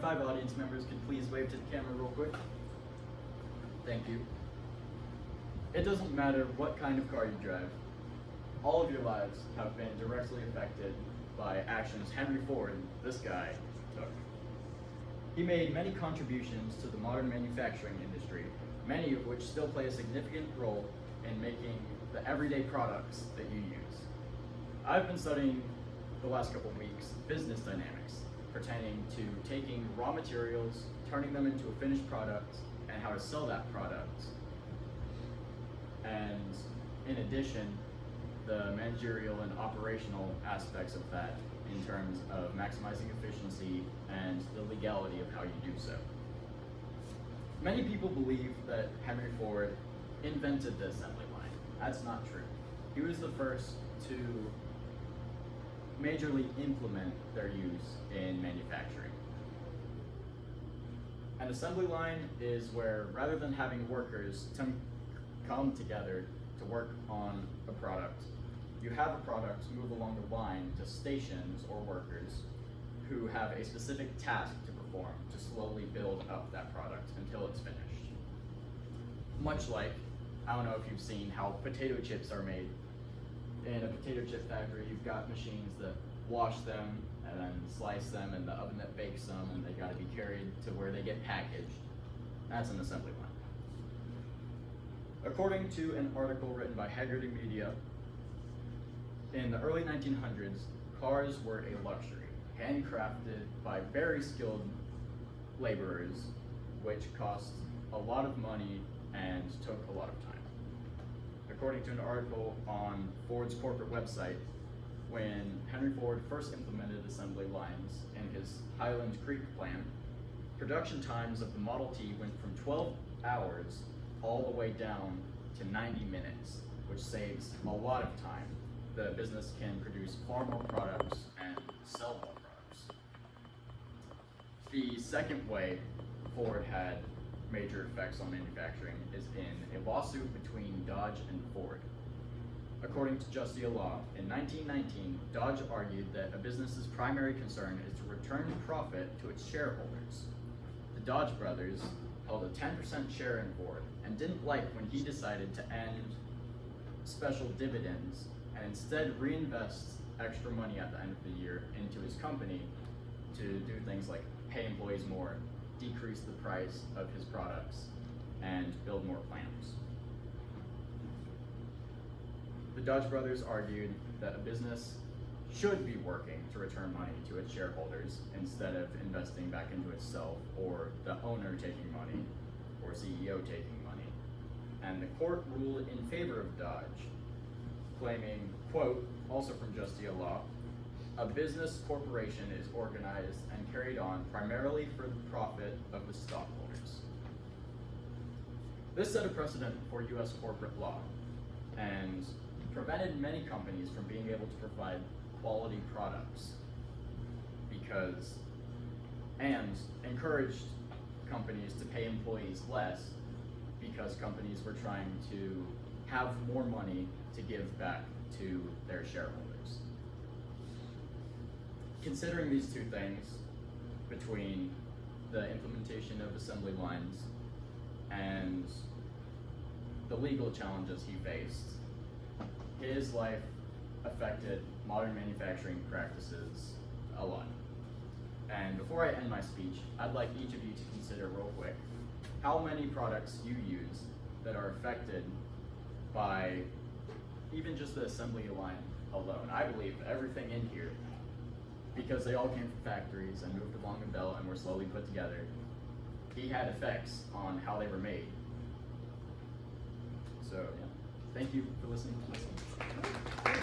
5 audience members could please wave to the camera real quick. Thank you. It doesn't matter what kind of car you drive. All of your lives have been directly affected by actions Henry Ford, this guy, took. He made many contributions to the modern manufacturing industry, many of which still play a significant role in making the everyday products that you use. I've been studying the last couple of weeks business dynamics pertaining to taking raw materials, turning them into a finished product, and how to sell that product. And in addition, the managerial and operational aspects of that in terms of maximizing efficiency and the legality of how you do so. Many people believe that Henry Ford invented the assembly line. That's not true. He was the first to majorly implement their use in manufacturing. An assembly line is where, rather than having workers come together to work on a product, you have a product move along the line to stations or workers who have a specific task to perform to slowly build up that product until it's finished. Much like, I don't know if you've seen how potato chips are made. In a potato chip factory, you've got machines that wash them and then slice them, and the oven that bakes them, and they gotta be carried to where they get packaged. That's an assembly line. According to an article written by Haggerty Media, in the early 1900s, cars were a luxury, handcrafted by very skilled laborers, which cost a lot of money and took a lot of time. According to an article on Ford's corporate website, when Henry Ford first implemented assembly lines in his Highland Creek plant, production times of the Model T went from 12 hours all the way down to 90 minutes, which saves a lot of time. The business can produce far more products and sell more products. The second way Ford had major effects on manufacturing is in a lawsuit between Dodge and Ford. According to Justia Law, in 1919, Dodge argued that a business's primary concern is to return profit to its shareholders. The Dodge brothers held a 10% share in Ford and didn't like when he decided to end special dividends and instead reinvest extra money at the end of the year into his company to do things like pay employees more, decrease the price of his products, and build more plants. The Dodge brothers argued that a business should be working to return money to its shareholders instead of investing back into itself, or the owner taking money, or CEO taking money. And the court ruled in favor of Dodge, claiming, quote, also from Justia Law, a business corporation is organized and carried on primarily for the profit of the stockholders. This set a precedent for US corporate law and prevented many companies from being able to provide quality products and encouraged companies to pay employees less because companies were trying to have more money to give back to their shareholders. Considering these two things, between the implementation of assembly lines and the legal challenges he faced, his life affected modern manufacturing practices a lot. And before I end my speech, I'd like each of you to consider real quick how many products you use that are affected by even just the assembly line alone. I believe everything in here, because they all came from factories and moved along the belt and were slowly put together, he had effects on how they were made. So yeah, thank you for listening to my speech.